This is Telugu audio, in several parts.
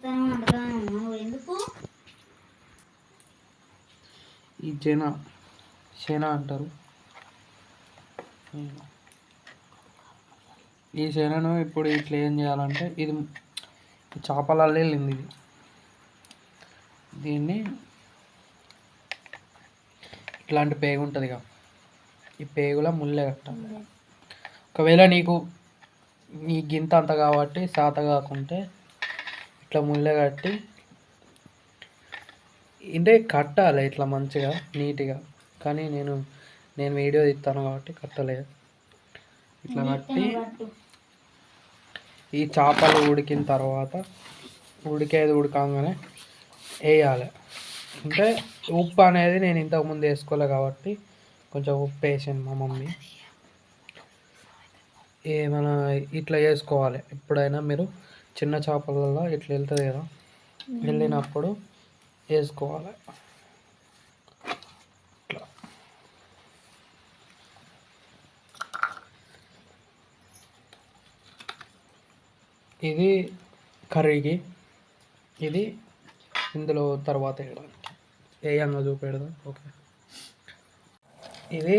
ఈ శేన అంటారు. ఈ శేనను ఇప్పుడు ఇట్లా ఏం చేయాలంటే ఇది చేపలలో వెళ్ళింది. దీన్ని ఇట్లాంటి పేగు ఉంటుంది కదా, ఈ పేగులో ముల్లె కట్టాలి. ఒకవేళ నీకు గింత అంత కాబట్టి సాత కాకుంటే ఇట్లా ముల్లె కట్టి అంటే కట్టాలి ఇట్లా మంచిగా నీట్గా. కానీ నేను వీడియో తీస్తాను కాబట్టి కట్టలేదు. ఇట్లా కట్టి ఈ చేపలు ఉడికిన తర్వాత ఉడకంగానే వేయాలి. అంటే ఉప్పు అనేది నేను ఇంతకుముందు వేసుకోలే కాబట్టి కొంచెం ఉప్పు వేసాను మా మమ్మీ. ఏమైనా ఇట్లా వేసుకోవాలి. ఎప్పుడైనా మీరు చిన్న చేపలలో ఇట్లా వెళ్తుంది కదా, వెళ్ళినప్పుడు వేసుకోవాలి. ఇట్లా ఇది కర్రీకి, ఇది ఇందులో తర్వాత వేయడానికి వేయంగా చూపెడదాం. ఓకే, ఇది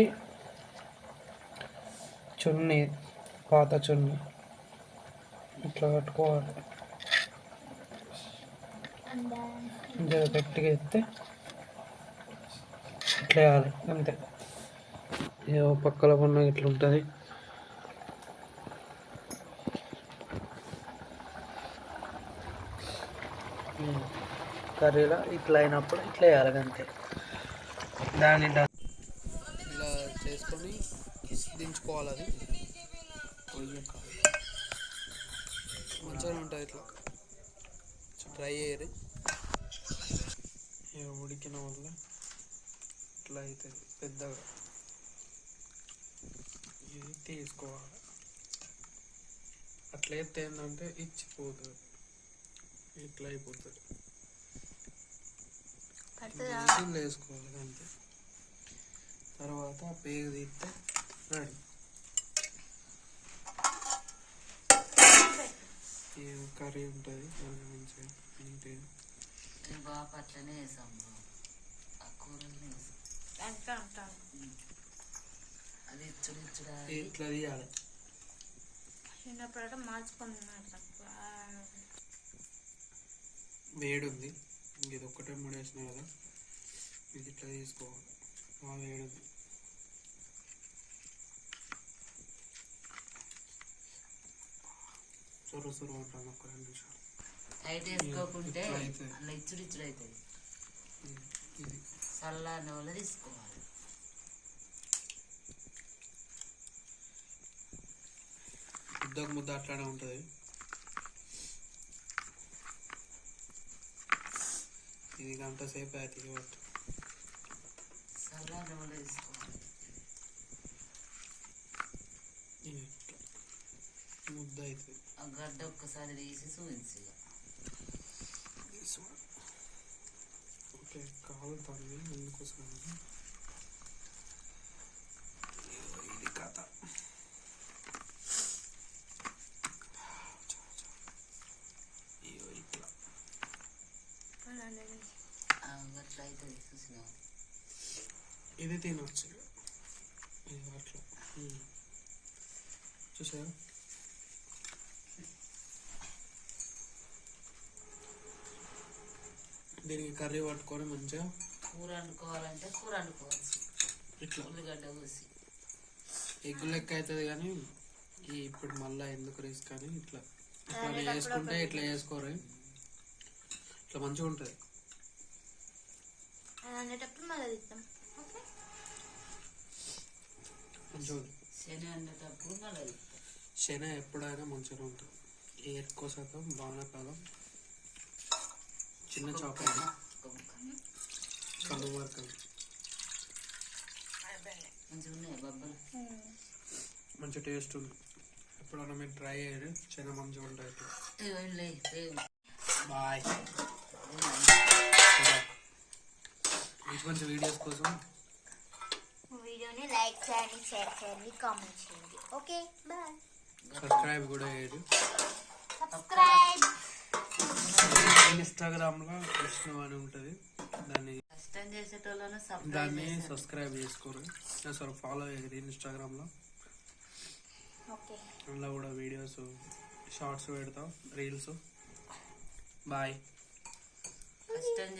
చున్నీ, పాత చున్నీ ఇట్లా కట్టుకోవాలి. గట్టిగా ఎత్తే ఇట్లా వేయాలి అంతే. ఏవో పక్కల ఉన్న ఇట్లా ఉంటుంది. కర్రీలో ఇట్లా అయినప్పుడు ఇట్లా వేయాలి అంతే. దాన్ని ఇలా చేసుకొని దించుకోవాలి. అది మంచిగా ఉంటుంది. ఇట్లా ట్రై చేయరు. ఉడికిన వల్ల ఇట్లా అవుతుంది పెద్దగా. ఇది తీసుకోవాలి. అట్లా అయితే ఏంటంటే ఇచ్చిపోతుంది, ఇట్లా అయిపోతుంది. వేసుకోవాలి అంతే. తర్వాత పేగు తీస్తే రెడీ. కర్రీ ఉంటుంది మంచిగా నీట్గా. అట్లనే వేసాం అది ఇట్లా తీయాలి. వేడి ఉంది, ఇది ఒక్కటే ముడేసిన కదా, ఇది ఇట్లా తీసుకోవాలి. వేడి ఉంది. సొరు అంటాను. ఒక 2 నిమిషాలు టైట్ వేసుకోకుంటే అలా ఇచ్చుడు అవుతుంది. ఇది చల్లారిన వల్ల తీసుకోవాలి. ముద్ద అట్లానే ఉంటుంది. ఇది గంట సేపు అవుతుంది కాబట్టి చల్లారిన వల్ల తీసుకోవాలి. ముద్ద అవుతుంది. ఆ గడ్డ ఒక్కసారి తీసి చూపించి. ఓకే, కాలుతుంది అందుకోసం. ఇది కథ. ఇట్లా అట్లా అవుతుంది. చూసిన ఇది తినొచ్చు. ఇది అట్లా చూసారా. దీనికి కర్రీ పట్టుకొని మంచిగా కూర వండుకోవాలంటే కూర వండుకోవచ్చు. ఇట్లా ఉల్లిగడ్డ కోసి ఎగ్గు లెక్క అవుతుంది. కానీ ఇప్పుడు మళ్ళీ ఎందుకు రిస్క్ అని ఇట్లా వేసుకుంటే ఇట్లా వేసుకోరు. ఇట్లా మంచిగా ఉంటుంది. శనగ ఎప్పుడైనా మంచిగా ఉంటుంది. ఎక్కువ శాతం వానాకాలం చిన్న చేప కనుమరకలు మంచి టేస్ట్ ఉంది. ఎప్పుడైనా మీరు ట్రై చేయండి, చాలా మంచిగా ఉంటాయి. బాయ్. మంచి వీడియోస్ కోసం వీడియోని లైక్ చేయండి, షేర్ చేయండి, కామెంట్ చేయండి. Okay, bye. సబ్స్క్రైబ్ కూడా చేయండి. సబ్స్క్రైబ్. ఇన్స్టాగ్రామ్లో విష్ణు అని ఉంటుంది, కష్టం చేసేటోళ్ళను దాన్ని సబ్స్క్రైబ్ సబ్స్క్రైబ్ చేసుకోరు, అసలు ఫాలో అయ్యేది ఇన్స్టాగ్రామ్లో. ఓకే అందులో కూడా వీడియోస్ షార్ట్స్ పెడతాం, రీల్స్. బాయ్. కష్టం